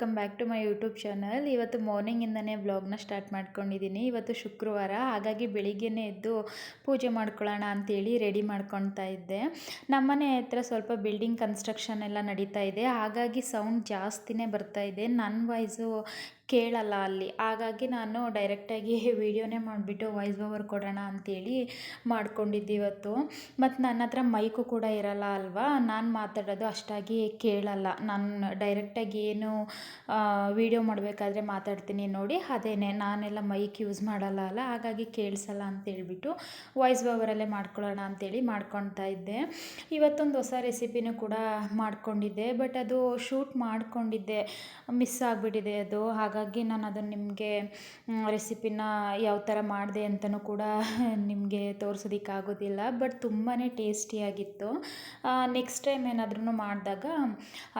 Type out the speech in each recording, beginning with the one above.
Welcome back to my YouTube channel. ಇವತ್ತು ಮಾರ್ನಿಂಗಿಂದನೇ ವ್ಲಾಗ್ನ ಸ್ಟಾರ್ಟ್ ಮಾಡ್ಕೊಂಡಿದ್ದೀನಿ. ಇವತ್ತು ಶುಕ್ರವಾರ, ಹಾಗಾಗಿ ಬೆಳಿಗ್ಗೆನೇ ಎದ್ದು ಪೂಜೆ ಮಾಡ್ಕೊಳ್ಳೋಣ ಅಂತೇಳಿ ರೆಡಿ ಮಾಡ್ಕೊತಾ ಇದ್ದೆ. ನಮ್ಮನೆ ಹತ್ರ ಸ್ವಲ್ಪ ಬಿಲ್ಡಿಂಗ್ ಕನ್ಸ್ಟ್ರಕ್ಷನ್ ಎಲ್ಲ ನಡೀತಾ ಇದೆ, ಹಾಗಾಗಿ ಸೌಂಡ್ ಜಾಸ್ತಿನೇ ಬರ್ತಾ ಇದೆ. ನನ್ನ ವಾಯ್ಸು ಕೇಳಲ್ಲ ಅಲ್ಲಿ, ಹಾಗಾಗಿ ನಾನು ಡೈರೆಕ್ಟಾಗಿ ವೀಡಿಯೋನೇ ಮಾಡಿಬಿಟ್ಟು ವಾಯ್ಸ್ ಓವರ್ ಕೊಡೋಣ ಅಂಥೇಳಿ ಮಾಡ್ಕೊಂಡಿದ್ದೆ ಇವತ್ತು. ಮತ್ತು ನನ್ನ ಹತ್ರ ಮೈಕು ಕೂಡ ಇರಲ್ಲ ಅಲ್ವಾ, ನಾನು ಮಾತಾಡೋದು ಅಷ್ಟಾಗಿ ಕೇಳಲ್ಲ. ನಾನು ಡೈರೆಕ್ಟಾಗಿ ಏನು ವೀಡಿಯೋ ಮಾಡಬೇಕಾದ್ರೆ ಮಾತಾಡ್ತೀನಿ ನೋಡಿ, ಅದೇನೆ. ನಾನೆಲ್ಲ ಮೈಕ್ ಯೂಸ್ ಮಾಡಲ್ಲ ಅಲ್ಲ, ಹಾಗಾಗಿ ಕೇಳಿಸಲ್ಲ ಅಂತೇಳ್ಬಿಟ್ಟು ವಾಯ್ಸ್ ಓವರಲ್ಲೇ ಮಾಡ್ಕೊಳ್ಳೋಣ ಅಂತೇಳಿ ಮಾಡ್ಕೊತಾ ಇದ್ದೆ. ಇವತ್ತೊಂದು ಹೊಸ ರೆಸಿಪಿನೂ ಕೂಡ ಮಾಡ್ಕೊಂಡಿದ್ದೆ, ಬಟ್ ಅದು ಶೂಟ್ ಮಾಡ್ಕೊಂಡಿದ್ದೆ, ಮಿಸ್ ಆಗಿಬಿಟ್ಟಿದೆ ಅದು. ಹಾಗಾಗಿ ನಾನು ಅದನ್ನು ನಿಮಗೆ ರೆಸಿಪಿನ ಯಾವ ಥರ ಮಾಡಿದೆ ಅಂತಲೂ ಕೂಡ ನಿಮಗೆ ತೋರಿಸೋದಕ್ಕಾಗೋದಿಲ್ಲ. ಬಟ್ ತುಂಬಾ ಟೇಸ್ಟಿಯಾಗಿತ್ತು. ನೆಕ್ಸ್ಟ್ ಟೈಮ್ ಏನಾದ್ರೂ ಮಾಡಿದಾಗ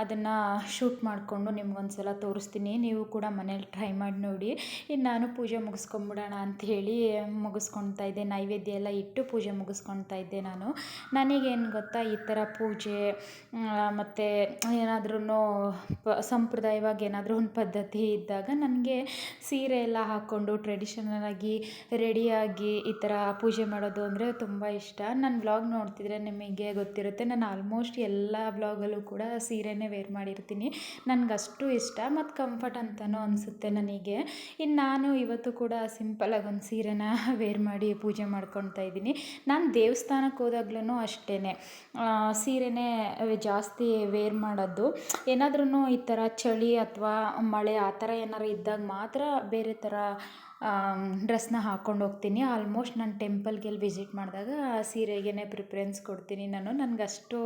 ಅದನ್ನು ಶೂಟ್ ಮಾಡಿಕೊಂಡು ನಿಮ್ಗೊಂದು ಸಲ ತೋರಿಸ್ತೀನಿ. ನೀವು ಕೂಡ ಮನೇಲಿ ಟ್ರೈ ಮಾಡಿ ನೋಡಿ. ಇನ್ನು ನಾನು ಪೂಜೆ ಮುಗಿಸ್ಕೊಂಬಿಡೋಣ ಅಂಥೇಳಿ ಮುಗಿಸ್ಕೊತಾ ಇದ್ದೆ. ನೈವೇದ್ಯ ಎಲ್ಲ ಇಟ್ಟು ಪೂಜೆ ಮುಗಿಸ್ಕೊತಾ ಇದ್ದೆ ನಾನು. ನನಗೇನು ಗೊತ್ತಾ, ಈ ಥರ ಪೂಜೆ ಮತ್ತು ಏನಾದ್ರೂ ಸಂಪ್ರದಾಯವಾಗಿ ಏನಾದರೂ ಒಂದು ಪದ್ಧತಿ ಇದ್ದಾಗ ನನಗೆ ಸೀರೆ ಎಲ್ಲ ಹಾಕ್ಕೊಂಡು ಟ್ರೆಡಿಷನಲಾಗಿ ರೆಡಿಯಾಗಿ ಈ ಥರ ಪೂಜೆ ಮಾಡೋದು ಅಂದರೆ ತುಂಬ ಇಷ್ಟ. ನನ್ನ ವ್ಲಾಗ್ ನೋಡ್ತಿದ್ರೆ ನಿಮಗೆ ಗೊತ್ತಿರುತ್ತೆ, ನಾನು ಆಲ್ಮೋಸ್ಟ್ ಎಲ್ಲ ವ್ಲಾಗಲ್ಲೂ ಕೂಡ ಸೀರೆನೇ ವೇರ್ ಮಾಡಿರ್ತೀನಿ. ನನಗಷ್ಟು ಇಷ್ಟ ಮತ್ತು ಕಂಫರ್ಟ್ ಅಂತಲೂ ಅನಿಸುತ್ತೆ ನನಗೆ. ಇನ್ನು ನಾನು ಇವತ್ತು ಕೂಡ ಸಿಂಪಲಾಗಿ ಒಂದು ಸೀರೆನ ವೇರ್ ಮಾಡಿ ಪೂಜೆ ಮಾಡ್ಕೊತಾ ಇದ್ದೀನಿ. ನಾನು ದೇವಸ್ಥಾನಕ್ಕೆ ಹೋದಾಗ್ಲೂ ಅಷ್ಟೇ ಸೀರೆನೇ ಜಾಸ್ತಿ ವೇರ್ ಮಾಡೋದು. ಏನಾದ್ರೂ ಈ ಥರ ಚಳಿ ಅಥವಾ ಮಳೆ ಆ ಥರ ಏನಾರು ಇದ್ದಾಗ ಮಾತ್ರ ಬೇರೆ ಥರ ಡ್ರೆಸ್ನ ಹಾಕ್ಕೊಂಡು ಹೋಗ್ತೀನಿ. ಆಲ್ಮೋಸ್ಟ್ ನಾನು ಟೆಂಪಲ್ಗೆಲ್ಲಿ ವಿಸಿಟ್ ಮಾಡಿದಾಗ ಸೀರೆಗೇ ಪ್ರಿಫರೆನ್ಸ್ ಕೊಡ್ತೀನಿ ನಾನು. ನನಗಷ್ಟು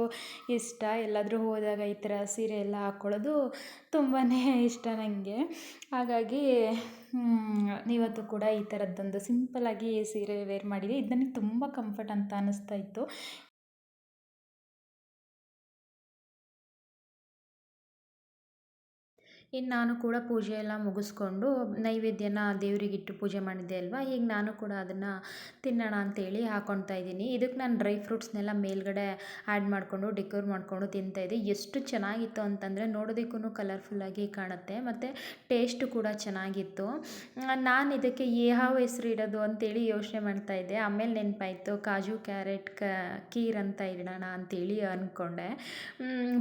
ಇಷ್ಟ. ಎಲ್ಲಾದರೂ ಹೋದಾಗ ಈ ಥರ ಸೀರೆ ಎಲ್ಲ ಹಾಕ್ಕೊಳ್ಳೋದು ತುಂಬಾ ಇಷ್ಟ ನನಗೆ. ಹಾಗಾಗಿ ಇವತ್ತು ಕೂಡ ಈ ಥರದ್ದೊಂದು ಸಿಂಪಲ್ಲಾಗಿ ಸೀರೆ ವೇರ್ ಮಾಡಿದೆ. ಇದು ನನಗೆ ತುಂಬ ಕಂಫರ್ಟ್ ಅಂತ ಅನ್ನಿಸ್ತಾ ಇತ್ತು. ಇನ್ನು ನಾನು ಕೂಡ ಪೂಜೆ ಎಲ್ಲ ಮುಗಿಸ್ಕೊಂಡು ನೈವೇದ್ಯನ ದೇವರಿಗಿಟ್ಟು ಪೂಜೆ ಮಾಡಿದ್ದೆ ಅಲ್ವಾ, ಈಗ ನಾನು ಕೂಡ ಅದನ್ನು ತಿನ್ನೋಣ ಅಂತೇಳಿ ಹಾಕ್ಕೊತಾ ಇದ್ದೀನಿ. ಇದಕ್ಕೆ ನಾನು ಡ್ರೈ ಫ್ರೂಟ್ಸ್ನೆಲ್ಲ ಮೇಲ್ಗಡೆ ಆ್ಯಡ್ ಮಾಡಿಕೊಂಡು ಡೆಕೋರ್ ಮಾಡಿಕೊಂಡು ತಿಂತಾಯಿದ್ದೆ. ಎಷ್ಟು ಚೆನ್ನಾಗಿತ್ತು ಅಂತಂದರೆ ನೋಡೋದಕ್ಕೂ ಕಲರ್ಫುಲ್ಲಾಗಿ ಕಾಣುತ್ತೆ ಮತ್ತು ಟೇಸ್ಟು ಕೂಡ ಚೆನ್ನಾಗಿತ್ತು. ನಾನು ಇದಕ್ಕೆ ಯಾವ ಹೆಸ್ರು ಇಡೋದು ಅಂತೇಳಿ ಯೋಚನೆ ಮಾಡ್ತಾಯಿದ್ದೆ. ಆಮೇಲೆ ನೆನಪಾಯಿತು, ಕಾಜು ಕ್ಯಾರೆಟ್ ಕೀರ್ ಅಂತ ಇಡೋಣ ಅಂತೇಳಿ ಅಂದ್ಕೊಂಡೆ.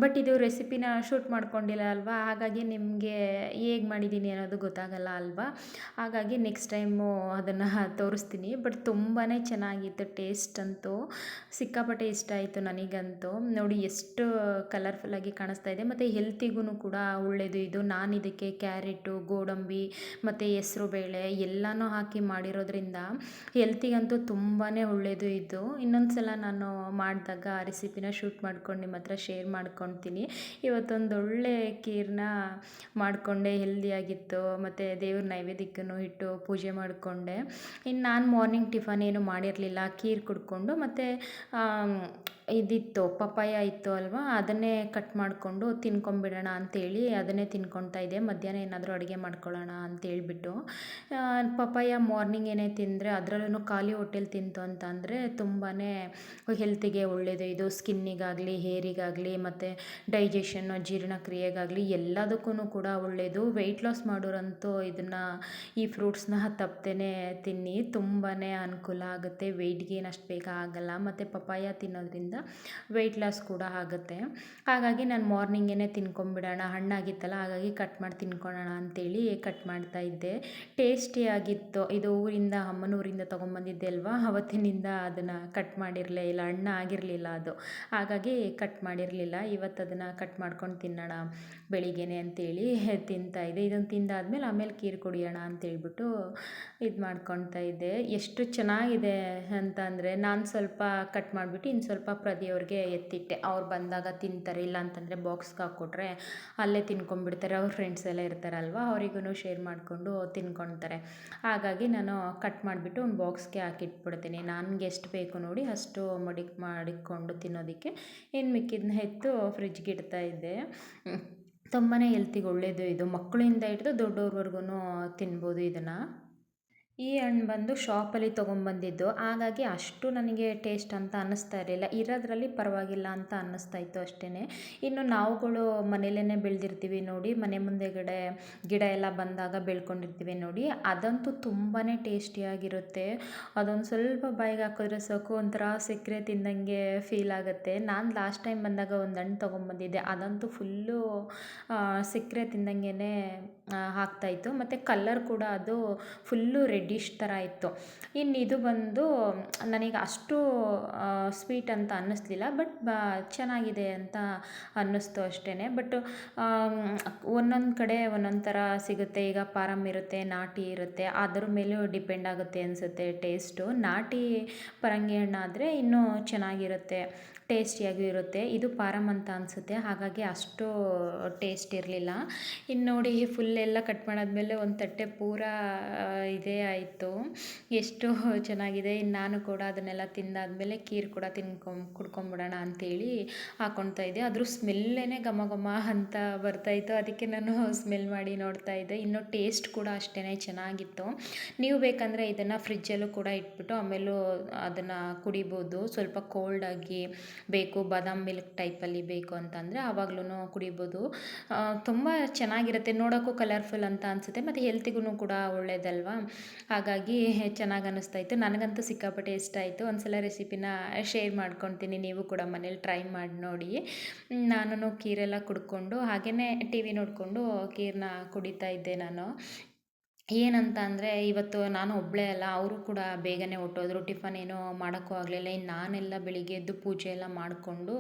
ಬಟ್ ಇದು ರೆಸಿಪಿನ ಶೂಟ್ ಮಾಡ್ಕೊಂಡಿಲ್ಲ ಅಲ್ವಾ, ಹಾಗಾಗಿ ನಿಮಗೆ ಹೇಗೆ ಮಾಡಿದ್ದೀನಿ ಅನ್ನೋದು ಗೊತ್ತಾಗಲ್ಲ ಅಲ್ವಾ. ಹಾಗಾಗಿ ನೆಕ್ಸ್ಟ್ ಟೈಮು ಅದನ್ನು ತೋರಿಸ್ತೀನಿ. ಬಟ್ ತುಂಬಾ ಚೆನ್ನಾಗಿತ್ತು. ಟೇಸ್ಟ್ ಅಂತೂ ಸಿಕ್ಕಾಪಟ್ಟೆ ಇಷ್ಟ ಆಯಿತು ನನಗಂತೂ. ನೋಡಿ ಎಷ್ಟು ಕಲರ್ಫುಲ್ಲಾಗಿ ಕಾಣಿಸ್ತಾ ಇದೆ ಮತ್ತು ಹೆಲ್ತಿಗೂ ಕೂಡ ಒಳ್ಳೆಯದು ಇದು. ನಾನು ಇದಕ್ಕೆ ಕ್ಯಾರೆಟು, ಗೋಡಂಬಿ ಮತ್ತು ಹೆಸ್ರು ಬೇಳೆ ಎಲ್ಲನೂ ಹಾಕಿ ಮಾಡಿರೋದ್ರಿಂದ ಹೆಲ್ತಿಗಂತೂ ತುಂಬಾ ಒಳ್ಳೆಯದು ಇದು. ಇನ್ನೊಂದು ಸಲ ನಾನು ಮಾಡಿದಾಗ ಆ ರೆಸಿಪಿನ ಶೂಟ್ ಮಾಡ್ಕೊಂಡು ನಿಮ್ಮ ಹತ್ರ ಶೇರ್ ಮಾಡ್ಕೊತೀನಿ. ಇವತ್ತೊಂದು ಒಳ್ಳೆ ಕೀರನ್ನ ಮಾಡಿಕೊಂಡೆ, ಹೆಲ್ದಿಯಾಗಿತ್ತು ಮತ್ತು ದೇವ್ರ ನೈವೇದ್ಯಕ್ಕೂ ಇಟ್ಟು ಪೂಜೆ ಮಾಡಿಕೊಂಡೆ. ಇನ್ನು ನಾನು ಮಾರ್ನಿಂಗ್ ಟಿಫನ್ ಏನು ಮಾಡಿರಲಿಲ್ಲ, ಕೀರು ಕುಡ್ಕೊಂಡು ಮತ್ತು ಇದಿತ್ತು ಪಪ್ಪಾಯ ಇತ್ತು ಅಲ್ವಾ, ಅದನ್ನೇ ಕಟ್ ಮಾಡಿಕೊಂಡು ತಿನ್ಕೊಂಬಿಡೋಣ ಅಂಥೇಳಿ ಅದನ್ನೇ ತಿನ್ಕೊತಾ ಇದ್ದೆ. ಮಧ್ಯಾಹ್ನ ಏನಾದರೂ ಅಡುಗೆ ಮಾಡ್ಕೊಳ್ಳೋಣ ಅಂತೇಳ್ಬಿಟ್ಟು. ಪಪ್ಪಾಯ ಮಾರ್ನಿಂಗ್ ಏನೇ ತಿಂದರೆ, ಅದರಲ್ಲೂ ಖಾಲಿ ಹೊಟ್ಟೆಲಿ ತಿಂತು ಅಂತ ಅಂದರೆ ತುಂಬಾ ಹೆಲ್ತಿಗೆ ಒಳ್ಳೆಯದು ಇದು. ಸ್ಕಿನ್ನಿಗಾಗಲಿ, ಹೇರಿಗಾಗಲಿ ಮತ್ತು ಡೈಜೆಷನ್ನು, ಜೀರ್ಣಕ್ರಿಯೆಗಾಗಲಿ ಎಲ್ಲದಕ್ಕೂ ಕೂಡ ಒಳ್ಳೆಯದು. ವೆಯ್ಟ್ ಲಾಸ್ ಮಾಡೋರಂತೂ ಈ ಫ್ರೂಟ್ಸ್ನ ತಪ್ಪದೇ ತಿನ್ನಿ, ತುಂಬಾ ಅನುಕೂಲ ಆಗುತ್ತೆ. ವೆಯ್ಟ್ ಗೇನ್ ಅಷ್ಟು ಬೇಗ ಆಗಲ್ಲ ಮತ್ತು ಪಪ್ಪಾಯ ತಿನ್ನೋದ್ರಿಂದ ವೆಯ್ಟ್ ಲಾಸ್ ಕೂಡ ಆಗುತ್ತೆ. ಹಾಗಾಗಿ ನಾನು ಮಾರ್ನಿಂಗೇ ತಿನ್ಕೊಂಬಿಡೋಣ, ಹಣ್ಣಾಗಿತ್ತಲ್ಲ ಹಾಗಾಗಿ ಕಟ್ ಮಾಡಿ ತಿನ್ಕೊಳ್ಳೋಣ ಅಂತೇಳಿ ಕಟ್ ಮಾಡ್ತಾ ಇದ್ದೆ. ಟೇಸ್ಟಿಯಾಗಿತ್ತು. ಇದು ಅಮ್ಮನ ಊರಿಂದ ತೊಗೊಂಬಂದಿದ್ದೆ ಅಲ್ವಾ, ಅವತ್ತಿನಿಂದ ಅದನ್ನು ಕಟ್ ಮಾಡಿರಲೇ ಇಲ್ಲ, ಹಣ್ಣಾಗಿರಲಿಲ್ಲ ಅದು, ಹಾಗಾಗಿ ಕಟ್ ಮಾಡಿರಲಿಲ್ಲ. ಇವತ್ತು ಅದನ್ನು ಕಟ್ ಮಾಡ್ಕೊಂಡು ತಿನ್ನೋಣ ಬೆಳಿಗ್ಗೆನೆ ಅಂತೇಳಿ ತಿಂತಾಯಿದ್ದೆ. ಇದನ್ನು ತಿಂದಾದ್ಮೇಲೆ ಆಮೇಲೆ ಕೀರು ಕುಡಿಯೋಣ ಅಂತೇಳ್ಬಿಟ್ಟು ಇದು ಮಾಡ್ಕೊತಾ ಇದ್ದೆ. ಎಷ್ಟು ಚೆನ್ನಾಗಿದೆ ಅಂತ ಅಂದರೆ, ನಾನು ಸ್ವಲ್ಪ ಕಟ್ ಮಾಡಿಬಿಟ್ಟು ಇನ್ನು ಸ್ವಲ್ಪ ಪ್ರದಿಯವ್ರಿಗೆ ಎತ್ತಿಟ್ಟೆ. ಅವ್ರು ಬಂದಾಗ ತಿಂತಾರೆ, ಇಲ್ಲ ಅಂತಂದರೆ ಬಾಕ್ಸ್ಗೆ ಹಾಕ್ಕೊಟ್ರೆ ಅಲ್ಲೇ ತಿನ್ಕೊಂಬಿಡ್ತಾರೆ. ಅವ್ರ ಫ್ರೆಂಡ್ಸ್ ಎಲ್ಲ ಇರ್ತಾರಲ್ವ, ಅವರಿಗೂ ಶೇರ್ ಮಾಡಿಕೊಂಡು ತಿನ್ಕೊತಾರೆ. ಹಾಗಾಗಿ ನಾನು ಕಟ್ ಮಾಡಿಬಿಟ್ಟು ಒಂದು ಬಾಕ್ಸ್ಗೆ ಹಾಕಿಟ್ಬಿಡ್ತೀನಿ. ನನಗೆ ಎಷ್ಟು ಬೇಕು ನೋಡಿ ಅಷ್ಟು ಮಾಡಿಕೊಂಡು ತಿನ್ನೋದಕ್ಕೆ. ಇನ್ನು ಮಿಕ್ಕಿದ್ದನ್ನ ಎತ್ತು ಫ್ರಿಜ್ಗೆ ಇಡ್ತಾ ಇದ್ದೆ. ತುಂಬಾ ಹೆಲ್ತಿಗೆ ಒಳ್ಳೆಯದು ಇದು. ಮಕ್ಕಳಿಂದ ಹಿಡಿದು ದೊಡ್ಡವ್ರವರೆಗೂ ತಿನ್ಬೋದು ಇದನ್ನು. ಈ ಹಣ್ಣು ಬಂದು ಶಾಪಲ್ಲಿ ತೊಗೊಂಬಂದಿದ್ದು. ಹಾಗಾಗಿ ಅಷ್ಟು ನನಗೆ ಟೇಸ್ಟ್ ಅಂತ ಅನ್ನಿಸ್ತಾ ಇರಲಿಲ್ಲ. ಇರೋದ್ರಲ್ಲಿ ಪರವಾಗಿಲ್ಲ ಅಂತ ಅನ್ನಿಸ್ತಾ ಇತ್ತು ಅಷ್ಟೇ. ಇನ್ನು ನಾವುಗಳು ಮನೇಲೇ ಬೆಳೆದಿರ್ತೀವಿ ನೋಡಿ, ಮನೆ ಮುಂದೆಗಡೆ ಗಿಡ ಎಲ್ಲ ಬಂದಾಗ ಬೆಳ್ಕೊಂಡಿರ್ತೀವಿ ನೋಡಿ, ಅದಂತೂ ತುಂಬಾ ಟೇಸ್ಟಿಯಾಗಿರುತ್ತೆ. ಅದೊಂದು ಸ್ವಲ್ಪ ಬಾಯಿಗೆ ಹಾಕಿದ್ರೆ ಸಾಕು ಒಂಥರ ಸಕ್ಕರೆ ತಿಂದಂಗೆ ಫೀಲ್ ಆಗುತ್ತೆ. ನಾನು ಲಾಸ್ಟ್ ಟೈಮ್ ಬಂದಾಗ ಒಂದು ಹಣ್ಣು ತೊಗೊಂಬಂದಿದ್ದೆ, ಅದಂತೂ ಫುಲ್ಲು ಸಕ್ಕರೆ ತಿಂದಂಗೆ ಆಗ್ತಾಯಿತ್ತು. ಮತ್ತು ಕಲ್ಲರ್ ಕೂಡ ಅದು ಫುಲ್ಲು ರೆಡ್ಡಿಶ್ ಥರ ಇತ್ತು. ಇನ್ನು ಇದು ಬಂದು ನನಗೆ ಅಷ್ಟು ಸ್ವೀಟ್ ಅಂತ ಅನ್ನಿಸ್ಲಿಲ್ಲ, ಬಟ್ ಚೆನ್ನಾಗಿದೆ ಅಂತ ಅನ್ನಿಸ್ತು ಅಷ್ಟೇ. ಬಟ್ ಒಂದೊಂದು ಕಡೆ ಒಂದೊಂದು ಥರ ಸಿಗುತ್ತೆ. ಈಗ ಪಾರಮ್ ಇರುತ್ತೆ, ನಾಟಿ ಇರುತ್ತೆ, ಅದ್ರ ಮೇಲೂ ಡಿಪೆಂಡ್ ಆಗುತ್ತೆ ಅನಿಸುತ್ತೆ ಟೇಸ್ಟು. ನಾಟಿ ಪರಂಗಿ ಹಣ್ಣಾದರೆ ಇನ್ನೂ ಚೆನ್ನಾಗಿರುತ್ತೆ, ಟೇಸ್ಟಿಯಾಗೂ ಇರುತ್ತೆ. ಇದು ಪಾರಮ್ ಅಂತ ಅನಿಸುತ್ತೆ, ಹಾಗಾಗಿ ಅಷ್ಟು ಟೇಸ್ಟ್ ಇರಲಿಲ್ಲ. ಇನ್ನು ನೋಡಿ ಫುಲ್ ಎಲ್ಲ ಕಟ್ ಮಾಡಾದ್ಮೇಲೆ ಒಂದು ತಟ್ಟೆ ಪೂರಾ ಇದೇ ಆಯಿತು. ಎಷ್ಟು ಚೆನ್ನಾಗಿದೆ. ಇನ್ನು ನಾನು ಕೂಡ ಅದನ್ನೆಲ್ಲ ತಿಂದಾದ್ಮೇಲೆ ಖೀರು ಕೂಡ ಕುಡ್ಕೊಂಬಿಡೋಣ ಅಂತೇಳಿ ಹಾಕ್ಕೊಳ್ತಾ ಇದ್ದೆ. ಅದ್ರ ಸ್ಮೆಲ್ಲೇ ಘಮ ಘಮ ಅಂತ ಬರ್ತಾಯಿತ್ತು, ಅದಕ್ಕೆ ನಾನು ಸ್ಮೆಲ್ ಮಾಡಿ ನೋಡ್ತಾ ಇದ್ದೆ. ಇನ್ನು ಟೇಸ್ಟ್ ಕೂಡ ಅಷ್ಟೇ ಚೆನ್ನಾಗಿತ್ತು. ನೀವು ಬೇಕಂದರೆ ಇದನ್ನು ಫ್ರಿಜ್ಜಲ್ಲೂ ಕೂಡ ಇಟ್ಬಿಟ್ಟು ಆಮೇಲೂ ಅದನ್ನು ಕುಡಿಬೋದು. ಸ್ವಲ್ಪ ಕೋಲ್ಡಾಗಿ ಬೇಕು, ಬಾದಾಮ್ ಮಿಲ್ಕ್ ಟೈಪಲ್ಲಿ ಬೇಕು ಅಂತಂದರೆ ಆವಾಗ್ಲೂ ಕುಡಿಬೋದು. ತುಂಬ ಚೆನ್ನಾಗಿರುತ್ತೆ, ನೋಡೋಕ್ಕೂ ಕಲರ್ಫುಲ್ ಅಂತ ಅನಿಸುತ್ತೆ, ಮತ್ತು ಹೆಲ್ತಿಗೂ ಕೂಡ ಒಳ್ಳೇದಲ್ವಾ. ಹಾಗಾಗಿ ಚೆನ್ನಾಗಿ ಅನ್ನಿಸ್ತಾ ಇತ್ತು. ನನಗಂತೂ ಸಿಕ್ಕಾಪಟ್ಟೆ ಇಷ್ಟ ಆಯಿತು. ಒಂದ್ಸಲ ರೆಸಿಪಿನ ಶೇರ್ ಮಾಡ್ಕೊತೀನಿ, ನೀವು ಕೂಡ ಮನೇಲಿ ಟ್ರೈ ಮಾಡಿ ನೋಡಿ. ನಾನು ಖೀರೆಲ್ಲ ಕುಡ್ಕೊಂಡು ಹಾಗೆಯೇ ಟಿ ವಿ ನೋಡಿಕೊಂಡು ಖೀರನ್ನ ಕುಡಿತಾ ಇದ್ದೆ ನಾನು. ಏನಂತ ಅಂದರೆ ಇವತ್ತು ನಾನು ಒಬ್ಬಳೇ ಅಲ್ಲ, ಅವರು ಕೂಡ ಬೇಗನೆ ಹೊರ್ಟೋದ್ರು. ಟಿಫನ್ ಏನೂ ಮಾಡೋಕ್ಕೂ ಆಗಲಿಲ್ಲ. ಇನ್ನು ನಾನೆಲ್ಲ ಬೆಳಿಗ್ಗೆ ಎದ್ದು ಪೂಜೆ ಎಲ್ಲ ಮಾಡಿಕೊಂಡು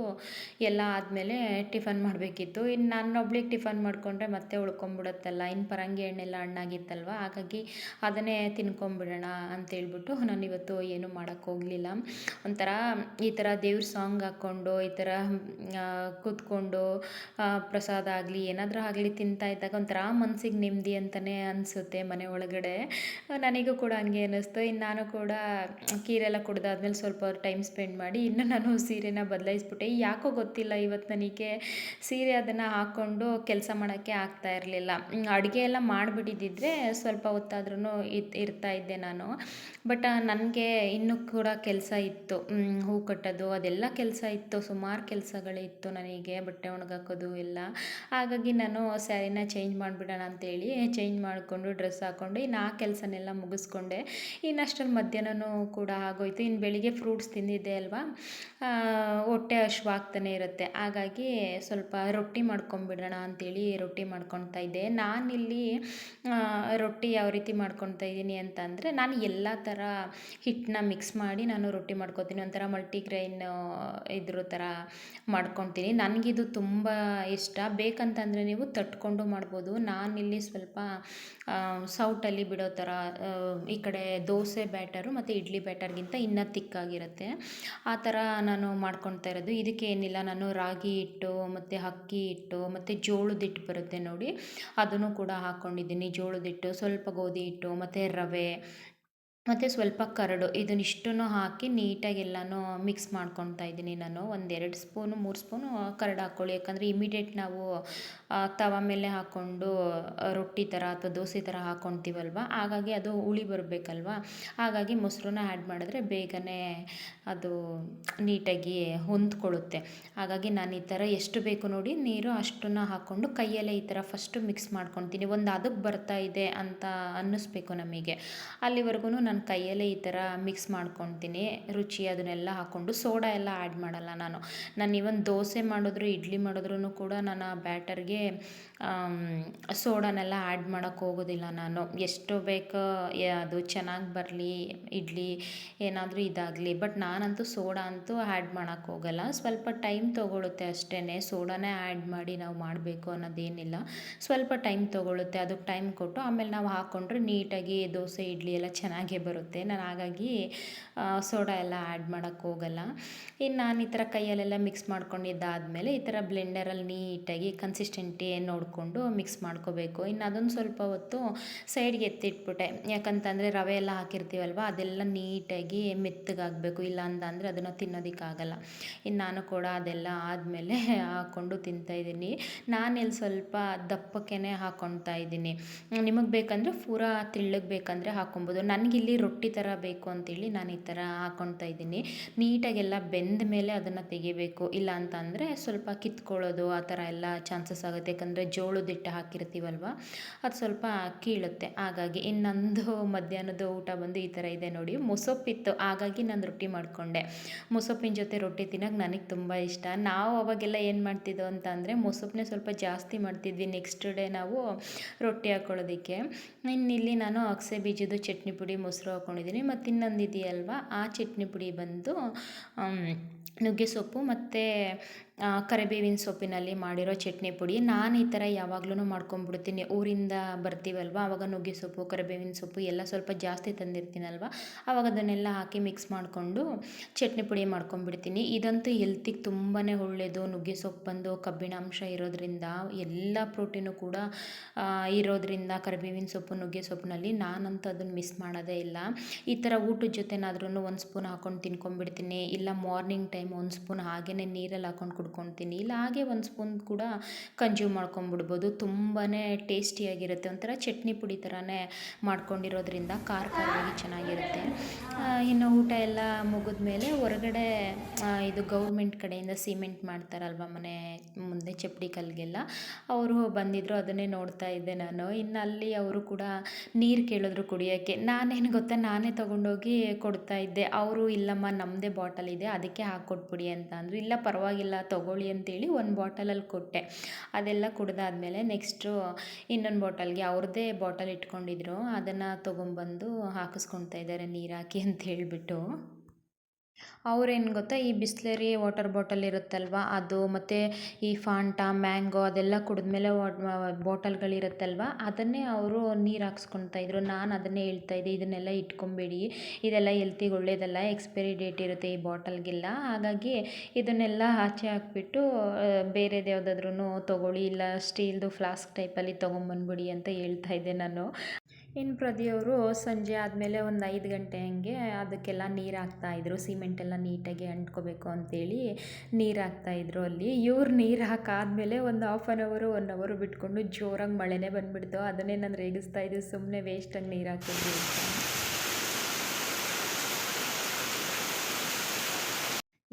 ಎಲ್ಲ ಆದಮೇಲೆ ಟಿಫನ್ ಮಾಡಬೇಕಿತ್ತು. ಇನ್ನು ನನ್ನೊಬ್ಳಿಗೆ ಟಿಫನ್ ಮಾಡಿಕೊಂಡ್ರೆ ಮತ್ತೆ ಉಳ್ಕೊಂಬಿಡುತ್ತಲ್ಲ. ಇನ್ನು ಪರಂಗಿ ಹಣ್ಣೆಲ್ಲ ಹಣ್ಣಾಗಿತ್ತಲ್ವ, ಹಾಗಾಗಿ ಅದನ್ನೇ ತಿನ್ಕೊಂಬಿಡೋಣ ಅಂತೇಳ್ಬಿಟ್ಟು ನಾನಿವತ್ತು ಏನೂ ಮಾಡೋಕ್ಕೋಗಲಿಲ್ಲ. ಒಂಥರ ಈ ಥರ ದೇವ್ರ ಸಾಂಗ್ ಹಾಕ್ಕೊಂಡು ಈ ಥರ ಕೂತ್ಕೊಂಡು ಪ್ರಸಾದ ಆಗಲಿ ಏನಾದರೂ ಆಗಲಿ ತಿಂತಾ ಇದ್ದಾಗ ಒಂಥರ ಮನಸ್ಸಿಗೆ ನೆಮ್ಮದಿ ಅಂತಲೇ ಅನಿಸುತ್ತೆ ಮನೆ ಒಳಗಡೆ. ನನಗೂ ಕೂಡ ಹಂಗೆ ಅನ್ನಿಸ್ತು. ಇನ್ನು ನಾನು ಕೂಡ ಖೀರೆಲ್ಲ ಕುಡ್ದಾದ್ಮೇಲೆ ಸ್ವಲ್ಪ ಟೈಮ್ ಸ್ಪೆಂಡ್ ಮಾಡಿ ಇನ್ನು ನಾನು ಸೀರೆನ ಬದಲಾಯಿಸ್ಬಿಟ್ಟೆ. ಯಾಕೋ ಗೊತ್ತಿಲ್ಲ, ಇವತ್ತು ನನಗೆ ಸೀರೆ ಅದನ್ನು ಹಾಕ್ಕೊಂಡು ಕೆಲಸ ಮಾಡೋಕ್ಕೆ ಆಗ್ತಾ ಇರಲಿಲ್ಲ. ಅಡುಗೆ ಎಲ್ಲ ಮಾಡಿಬಿಟ್ಟಿದ್ದಿದ್ರೆ ಸ್ವಲ್ಪ ಹೊತ್ತಾದ್ರೂ ಇರ್ತಾ ಇದ್ದೆ ನಾನು. ಬಟ್ ನನಗೆ ಇನ್ನೂ ಕೂಡ ಕೆಲಸ ಇತ್ತು, ಹೂ ಕಟ್ಟೋದು ಅದೆಲ್ಲ ಕೆಲಸ ಇತ್ತು, ಸುಮಾರು ಕೆಲಸಗಳಿತ್ತು ನನಗೆ, ಬಟ್ಟೆ ಒಣಗಾಕೋದು ಎಲ್ಲ. ಹಾಗಾಗಿ ನಾನು ಸ್ಯಾರಿನ ಚೇಂಜ್ ಮಾಡಿಬಿಡೋಣ ಅಂತೇಳಿ ಚೇಂಜ್ ಮಾಡಿಕೊಂಡು ಡ್ರೆಸ್ ಹಾಕ್ಕೊಂಡು ಇನ್ನು ಆ ಕೆಲಸನೆಲ್ಲ ಮುಗಿಸ್ಕೊಂಡೆ. ಇನ್ನು ಅಷ್ಟರಲ್ಲಿ ಮಧ್ಯಾಹ್ನನೂ ಕೂಡ ಆಗೋಯ್ತು. ಇನ್ನು ಬೆಳಿಗ್ಗೆ ಫ್ರೂಟ್ಸ್ ತಿಂದಿದ್ದೆ ಅಲ್ವಾ, ಹೊಟ್ಟೆ ಹಶ್ವಾಗ್ತಾನೆ ಇರುತ್ತೆ. ಹಾಗಾಗಿ ಸ್ವಲ್ಪ ರೊಟ್ಟಿ ಮಾಡ್ಕೊಂಬಿಡೋಣ ಅಂತೇಳಿ ರೊಟ್ಟಿ ಮಾಡ್ಕೊಳ್ತಾ ಇದ್ದೆ. ನಾನಿಲ್ಲಿ ರೊಟ್ಟಿ ಯಾವ ರೀತಿ ಮಾಡ್ಕೊಳ್ತಾ ಇದ್ದೀನಿ ಅಂತಂದರೆ, ನಾನು ಎಲ್ಲ ಥರ ಹಿಟ್ಟನ್ನ ಮಿಕ್ಸ್ ಮಾಡಿ ನಾನು ರೊಟ್ಟಿ ಮಾಡ್ಕೊತೀನಿ. ಒಂಥರ ಮಲ್ಟಿಗ್ರೈನ್ ಇದ್ರ ಥರ ಮಾಡ್ಕೊತೀನಿ. ನನಗಿದು ತುಂಬ ಇಷ್ಟ. ಬೇಕಂತಂದರೆ ನೀವು ತಟ್ಕೊಂಡು ಮಾಡ್ಬೋದು. ನಾನಿಲ್ಲಿ ಸ್ವಲ್ಪ ಸೌಟಲ್ಲಿ ಬಿಡೋ ಥರ ಈ ಕಡೆ ದೋಸೆ ಬ್ಯಾಟರು ಮತ್ತು ಇಡ್ಲಿ ಬ್ಯಾಟರ್ಗಿಂತ ಇನ್ನೂ ತಿಕ್ಕಾಗಿರುತ್ತೆ, ಆ ಥರ ನಾನು ಮಾಡ್ಕೊಳ್ತಾ ಇರೋದು. ಇದಕ್ಕೆ ಏನಿಲ್ಲ, ನಾನು ರಾಗಿ ಹಿಟ್ಟು ಮತ್ತು ಅಕ್ಕಿ ಹಿಟ್ಟು ಮತ್ತು ಜೋಳದ ಹಿಟ್ಟು ಬರುತ್ತೆ ನೋಡಿ, ಅದನ್ನು ಕೂಡ ಹಾಕ್ಕೊಂಡಿದ್ದೀನಿ. ಜೋಳದ ಹಿಟ್ಟು, ಸ್ವಲ್ಪ ಗೋಧಿ ಹಿಟ್ಟು ಮತ್ತು ರವೆ ಮತ್ತು ಸ್ವಲ್ಪ ಕರಡು, ಇದನ್ನಿಷ್ಟನ್ನು ಹಾಕಿ ನೀಟಾಗಿ ಎಲ್ಲನೂ ಮಿಕ್ಸ್ ಮಾಡ್ಕೊತಾ ಇದ್ದೀನಿ ನಾನು. ಒಂದು 2 ಸ್ಪೂನು 3 ಸ್ಪೂನು ಕರಡು ಹಾಕ್ಕೊಳ್ಳಿ, ಯಾಕಂದರೆ ಇಮಿಡಿಯೇಟ್ ನಾವು ತವ ಮೇಲೆ ಹಾಕ್ಕೊಂಡು ರೊಟ್ಟಿ ಥರ ಅಥವಾ ದೋಸೆ ಥರ ಹಾಕ್ಕೊತೀವಲ್ವ, ಹಾಗಾಗಿ ಅದು ಹುಳಿ ಬರಬೇಕಲ್ವ. ಹಾಗಾಗಿ ಮೊಸರನ್ನ ಆ್ಯಡ್ ಮಾಡಿದ್ರೆ ಬೇಗನೆ ಅದು ನೀಟಾಗಿ ಹೊಂದ್ಕೊಳ್ಳುತ್ತೆ. ಹಾಗಾಗಿ ನಾನು ಈ ಥರ ಎಷ್ಟು ಬೇಕು ನೋಡಿ ನೀರು ಅಷ್ಟನ್ನು ಹಾಕ್ಕೊಂಡು ಕೈಯಲ್ಲೇ ಈ ಥರ ಫಸ್ಟು ಮಿಕ್ಸ್ ಮಾಡ್ಕೊತೀನಿ. ಒಂದು ಅದಕ್ಕೆ ಬರ್ತಾ ಇದೆ ಅಂತ ಅನ್ನಿಸ್ಬೇಕು ನಮಗೆ, ಅಲ್ಲಿವರೆಗೂ ನಾನು ಕೈಯಲ್ಲೇ ಈ ಥರ ಮಿಕ್ಸ್ ಮಾಡ್ಕೊತೀನಿ. ರುಚಿ ಅದನ್ನೆಲ್ಲ ಹಾಕ್ಕೊಂಡು ಸೋಡಾ ಎಲ್ಲ ಆ್ಯಡ್ ಮಾಡಲ್ಲ ನಾನು. ಇವನ್ ದೋಸೆ ಮಾಡಿದ್ರು ಇಡ್ಲಿ ಮಾಡಿದ್ರೂ ಕೂಡ ನಾನು ಆ ಬ್ಯಾಟರ್ಗೆ ಸೋಡಾನೆಲ್ಲ ಆ್ಯಡ್ ಮಾಡೋಕ್ಕೆ ಹೋಗೋದಿಲ್ಲ ನಾನು. ಎಷ್ಟು ಬೇಕೋ ಅದು ಚೆನ್ನಾಗಿ ಬರಲಿ ಇಡ್ಲಿ ಏನಾದರೂ ಇದಾಗಲಿ, ಬಟ್ ನಾನಂತೂ ಸೋಡಾ ಅಂತೂ ಆ್ಯಡ್ ಮಾಡೋಕ್ಕೆ ಹೋಗಲ್ಲ. ಸ್ವಲ್ಪ ಟೈಮ್ ತೊಗೊಳುತ್ತೆ ಅಷ್ಟೇ. ಸೋಡಾನೇ ಆ್ಯಡ್ ಮಾಡಿ ನಾವು ಮಾಡಬೇಕು ಅನ್ನೋದೇನಿಲ್ಲ, ಸ್ವಲ್ಪ ಟೈಮ್ ತೊಗೊಳುತ್ತೆ. ಅದಕ್ಕೆ ಟೈಮ್ ಕೊಟ್ಟು ಆಮೇಲೆ ನಾವು ಹಾಕ್ಕೊಂಡ್ರೆ ನೀಟಾಗಿ ದೋಸೆ ಇಡ್ಲಿ ಎಲ್ಲ ಚೆನ್ನಾಗೇ ಬರುತ್ತೆ. ನಾನು ಹಾಗಾಗಿ ಸೋಡಾ ಎಲ್ಲ ಆ್ಯಡ್ ಮಾಡೋಕ್ಕೆ ಹೋಗಲ್ಲ. ಇನ್ನು ನಾನು ಈ ಥರ ಕೈಯಲ್ಲೆಲ್ಲ ಮಿಕ್ಸ್ ಮಾಡ್ಕೊಂಡಿದ್ದಾದಮೇಲೆ ಈ ಥರ ಬ್ಲೆಂಡರಲ್ಲಿ ನೀಟಾಗಿ ಕನ್ಸಿಸ್ಟೆಂಟಿ ನೋಡಿಕೊಂಡು ಮಿಕ್ಸ್ ಮಾಡ್ಕೋಬೇಕು. ಇನ್ನು ಅದೊಂದು ಸ್ವಲ್ಪ ಹೊತ್ತು ಸೈಡ್ಗೆ ಎತ್ತಿಟ್ಬಿಟ್ಟೆ. ಯಾಕಂತಂದರೆ ರವೆ ಎಲ್ಲ ಹಾಕಿರ್ತೀವಲ್ವ, ಅದೆಲ್ಲ ನೀಟಾಗಿ ಮೆತ್ತಗಾಗಬೇಕು. ಇಲ್ಲ ಅಂತಂದರೆ ಅದನ್ನು ತಿನ್ನೋದಕ್ಕಾಗಲ್ಲ. ಇನ್ನು ನಾನು ಕೂಡ ಅದೆಲ್ಲ ಆದಮೇಲೆ ಹಾಕ್ಕೊಂಡು ತಿಂತಾಯಿದ್ದೀನಿ. ನಾನಿಲ್ಲಿ ಸ್ವಲ್ಪ ದಪ್ಪಕ್ಕೆ ಹಾಕ್ಕೊಳ್ತಾ ಇದ್ದೀನಿ. ನಿಮಗೆ ಬೇಕಂದರೆ ಪೂರಾ ತೆಳ್ಳಗೆ ಬೇಕಂದರೆ ಹಾಕ್ಕೊಬೋದು. ನನಗಿಲ್ಲಿ ರೊಟ್ಟಿ ಥರ ಬೇಕು ಅಂತೇಳಿ ನಾನು ಈ ಥರ ಹಾಕ್ಕೊಳ್ತಾ ಇದ್ದೀನಿ. ನೀಟಾಗೆಲ್ಲ ಬೆಂದ ಮೇಲೆ ಅದನ್ನು ತೆಗಿಬೇಕು. ಇಲ್ಲ ಅಂತಂದರೆ ಸ್ವಲ್ಪ ಕಿತ್ಕೊಳ್ಳೋದು ಆ ಥರ ಎಲ್ಲ ಚಾನ್ಸಸ್ ಆಗುತ್ತೆ. ಯಾಕಂದರೆ ಜೋಳದ ಹಿಟ್ಟು ಹಾಕಿರ್ತೀವಲ್ವ, ಅದು ಸ್ವಲ್ಪ ಕೀಳುತ್ತೆ. ಹಾಗಾಗಿ ಇನ್ನೊಂದು ಮಧ್ಯಾಹ್ನದ ಊಟ ಬಂದು ಈ ಥರ ಇದೆ ನೋಡಿ. ಮೊಸೊಪ್ಪಿತ್ತು, ಹಾಗಾಗಿ ನಾನು ರೊಟ್ಟಿ ಮಾಡಿಕೊಂಡೆ. ಮೊಸೊಪ್ಪಿನ ಜೊತೆ ರೊಟ್ಟಿ ತಿನ್ನೋಕೆ ನನಗೆ ತುಂಬ ಇಷ್ಟ. ನಾವು ಅವಾಗೆಲ್ಲ ಏನು ಮಾಡ್ತಿದ್ದೋ ಅಂತ ಅಂದರೆ ಮೊಸಪ್ಪನ್ನೇ ಸ್ವಲ್ಪ ಜಾಸ್ತಿ ಮಾಡ್ತಿದ್ವಿ ನೆಕ್ಸ್ಟ್ ಡೇ ನಾವು ರೊಟ್ಟಿ ಹಾಕ್ಕೊಳ್ಳೋದಕ್ಕೆ. ಇನ್ನಿಲ್ಲಿ ನಾನು ಅಗಸೆ ಬೀಜದ ಚಟ್ನಿ ಪುಡಿ, ಮೊಸರು ಹಾಕ್ಕೊಂಡಿದ್ದೀನಿ. ಮತ್ತು ಇನ್ನೊಂದು ಇದೆಯಲ್ವ, ಆ ಚಟ್ನಿ ಪುಡಿ ಬಂದು ನುಗ್ಗೆ ಸೊಪ್ಪು ಮತ್ತು ಕರಿಬೇವಿನ ಸೊಪ್ಪಿನಲ್ಲಿ ಮಾಡಿರೋ ಚಟ್ನಿ ಪುಡಿ. ನಾನು ಈ ಥರ ಯಾವಾಗಲೂ ಮಾಡ್ಕೊಂಡ್ಬಿಡ್ತೀನಿ. ಊರಿಂದ ಬರ್ತೀವಲ್ವ, ಆವಾಗ ನುಗ್ಗೆ ಸೊಪ್ಪು, ಕರಿಬೇವಿನ ಸೊಪ್ಪು ಎಲ್ಲ ಸ್ವಲ್ಪ ಜಾಸ್ತಿ ತಂದಿರ್ತೀನಲ್ವ, ಆವಾಗ ಅದನ್ನೆಲ್ಲ ಹಾಕಿ ಮಿಕ್ಸ್ ಮಾಡಿಕೊಂಡು ಚಟ್ನಿ ಪುಡಿ ಮಾಡ್ಕೊಂಡ್ಬಿಡ್ತೀನಿ. ಇದಂತೂ ಹೆಲ್ತಿಗೆ ತುಂಬಾ ಒಳ್ಳೆಯದು. ನುಗ್ಗೆ ಸೊಪ್ಪು ಬಂದು ಕಬ್ಬಿಣಾಂಶ ಇರೋದ್ರಿಂದ, ಎಲ್ಲ ಪ್ರೋಟೀನು ಕೂಡ ಇರೋದ್ರಿಂದ ಕರಿಬೇವಿನ ಸೊಪ್ಪು, ನುಗ್ಗೆ ಸೊಪ್ಪಿನಲ್ಲಿ ನಾನಂತೂ ಅದನ್ನು ಮಿಸ್ ಮಾಡೋದೇ ಇಲ್ಲ. ಈ ಥರ ಊಟದ ಜೊತೆನಾದ್ರೂ ಒಂದು ಸ್ಪೂನ್ ಹಾಕ್ಕೊಂಡು ತಿನ್ಕೊಂಡ್ಬಿಡ್ತೀನಿ. ಇಲ್ಲ ಮಾರ್ನಿಂಗ್ ಟೈಮ್ ಒಂದು ಸ್ಪೂನ್ ಹಾಗೇ ನೀರಲ್ಲಿ ಹಾಕ್ಕೊಂಡು ಕುಡ್ಕೊತೀನಿ. ಇಲ್ಲ ಹಾಗೆ ಒಂದು ಸ್ಪೂನ್ ಕೂಡ ಕನ್ಸ್ಯೂಮ್ ಮಾಡ್ಕೊಂಬಿಡ್ಬೋದು. ತುಂಬಾ ಟೇಸ್ಟಿಯಾಗಿರುತ್ತೆ. ಒಂಥರ ಚಟ್ನಿ ಪುಡಿ ಥರನೇ ಮಾಡ್ಕೊಂಡಿರೋದ್ರಿಂದ ಖಾರವಾಗಿ ಚೆನ್ನಾಗಿರುತ್ತೆ. ಇನ್ನು ಊಟ ಎಲ್ಲ ಮುಗಿದ್ಮೇಲೆ ಹೊರಗಡೆ ಇದು ಗೌರ್ಮೆಂಟ್ ಕಡೆಯಿಂದ ಸಿಮೆಂಟ್ ಮಾಡ್ತಾರಲ್ವ ಮನೆ ಮುಂದೆ ಚಪ್ಪಡಿ ಕಲ್ಲಿಗೆಲ್ಲ, ಅವರು ಬಂದಿದ್ದರು. ಅದನ್ನೇ ನೋಡ್ತಾ ಇದ್ದೆ ನಾನು. ಇನ್ನು ಅಲ್ಲಿ ಅವರು ಕೂಡ ನೀರು ಕೇಳಿದ್ರು ಕುಡಿಯೋಕ್ಕೆ. ನಾನೇನು ಗೊತ್ತಾ, ನಾನೇ ತೊಗೊಂಡೋಗಿ ಕೊಡ್ತಾ ಇದ್ದೆ. ಅವರು ಇಲ್ಲಮ್ಮ ನಮ್ಮದೇ ಬಾಟಲ್ ಇದೆ, ಅದಕ್ಕೆ ಹಾಕ್ಕೊಟ್ಬಿಡಿ ಅಂತ ಅಂದರು. ಇಲ್ಲ ಪರವಾಗಿಲ್ಲ ತೊಗೊಳ್ಳಿ ಅಂತೇಳಿ ಒಂದು ಬಾಟಲಲ್ಲಿ ಕೊಟ್ಟೆ. ಅದೆಲ್ಲ ಕುಡ್ದಾದ್ಮೇಲೆ ನೆಕ್ಸ್ಟು ಇನ್ನೊಂದು ಬಾಟಲ್ಗೆ ಅವ್ರದ್ದೇ ಬಾಟಲ್ ಇಟ್ಕೊಂಡಿದ್ರು, ಅದನ್ನು ತೊಗೊಂಬಂದು ಹಾಕಿಸ್ಕೊಳ್ತಾ ಇದ್ದಾರೆ ನೀರು ಹಾಕಿ ಅಂತ ಹೇಳಿಬಿಟ್ಟು. ಅವ್ರೇನು ಗೊತ್ತಾ, ಈ ಬಿಸ್ಲರಿ ವಾಟರ್ ಬಾಟಲ್ ಇರುತ್ತಲ್ವ ಅದು, ಮತ್ತು ಈ ಫಾಂಟಾ, ಮ್ಯಾಂಗೋ ಅದೆಲ್ಲ ಕುಡಿದ್ಮೇಲೆ ಬಾಟಲ್ಗಳಿರುತ್ತಲ್ವ, ಅದನ್ನೇ ಅವರು ನೀರು ಹಾಕ್ಸ್ಕೊಳ್ತಾ ಇದ್ರು. ನಾನು ಅದನ್ನೇ ಹೇಳ್ತಾ ಇದ್ದೆ, ಇದನ್ನೆಲ್ಲ ಇಟ್ಕೊಬೇಡಿ, ಇದೆಲ್ಲ ಹೆಲ್ತಿಗೆ ಒಳ್ಳೇದಲ್ಲ, ಎಕ್ಸ್ಪೈರಿ ಡೇಟ್ ಇರುತ್ತೆ ಈ ಬಾಟಲ್ಗೆಲ್ಲ. ಹಾಗಾಗಿ ಇದನ್ನೆಲ್ಲ ಆಚೆ ಹಾಕ್ಬಿಟ್ಟು ಬೇರೆದು ಯಾವುದಾದ್ರೂ ತೊಗೊಳ್ಳಿ, ಇಲ್ಲ ಸ್ಟೀಲ್ದು ಫ್ಲಾಸ್ಕ್ ಟೈಪಲ್ಲಿ ತೊಗೊಂಬಂದ್ಬಿಡಿ ಅಂತ ಹೇಳ್ತಾ ಇದ್ದೆ ನಾನು. ಇನ್ನು ಪ್ರತಿಯವರು ಸಂಜೆ ಆದಮೇಲೆ ಒಂದು 5 ಗಂಟೆ ಹಂಗೆ ಅದಕ್ಕೆಲ್ಲ ನೀರು ಹಾಕ್ತಾಯಿದ್ರು. ಸಿಮೆಂಟೆಲ್ಲ ನೀಟಾಗಿ ಅಂಟ್ಕೋಬೇಕು ಅಂತೇಳಿ ನೀರು ಹಾಕ್ತಾಯಿದ್ರು ಅಲ್ಲಿ. ಇವ್ರು ನೀರು ಹಾಕಾದ್ಮೇಲೆ ಒಂದು 1 ಅವರ್ ಬಿಟ್ಕೊಂಡು ಜೋರಾಗಿ ಮಳೆನೇ ಬಂದುಬಿಡ್ತು. ಅದನ್ನೇ ನಾನು ರೇಗಿಸ್ತಾ ಇದ್ದೆ, ಸುಮ್ಮನೆ ವೇಸ್ಟಾಗಿ ನೀರು ಹಾಕಿದ್ವಿ ಅಂತ.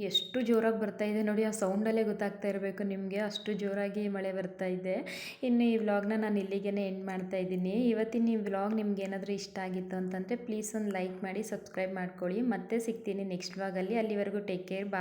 ಎಷ್ಟು ಜೋರಾಗಿ ಬರ್ತಾಯಿದೆ ನೋಡಿ, ಆ ಸೌಂಡಲ್ಲೇ ಗೊತ್ತಾಗ್ತಾ ಇರಬೇಕು ನಿಮಗೆ, ಅಷ್ಟು ಜೋರಾಗಿ ಮಳೆ ಬರ್ತಾ ಇದೆ. ಇನ್ನು ಈ ವ್ಲಾಗ್ನ ನಾನು ಇಲ್ಲಿಗೆ ಎಂಡ್ ಮಾಡ್ತಾ ಇದ್ದೀನಿ. ಇವತ್ತಿನ ಈ ವ್ಲಾಗ್ ನಿಮ್ಗೆ ಏನಾದರೂ ಇಷ್ಟ ಆಗಿತ್ತು ಅಂತಂದರೆ ಪ್ಲೀಸ್ ಒಂದು ಲೈಕ್ ಮಾಡಿ, ಸಬ್ಸ್ಕ್ರೈಬ್ ಮಾಡ್ಕೊಳ್ಳಿ. ಮತ್ತೆ ಸಿಗ್ತೀನಿ ನೆಕ್ಸ್ಟ್ ವ್ಲಾಗಲ್ಲಿ. ಅಲ್ಲಿವರೆಗೂ ಟೇಕ್ ಕೇರ್, ಬಾಯ್.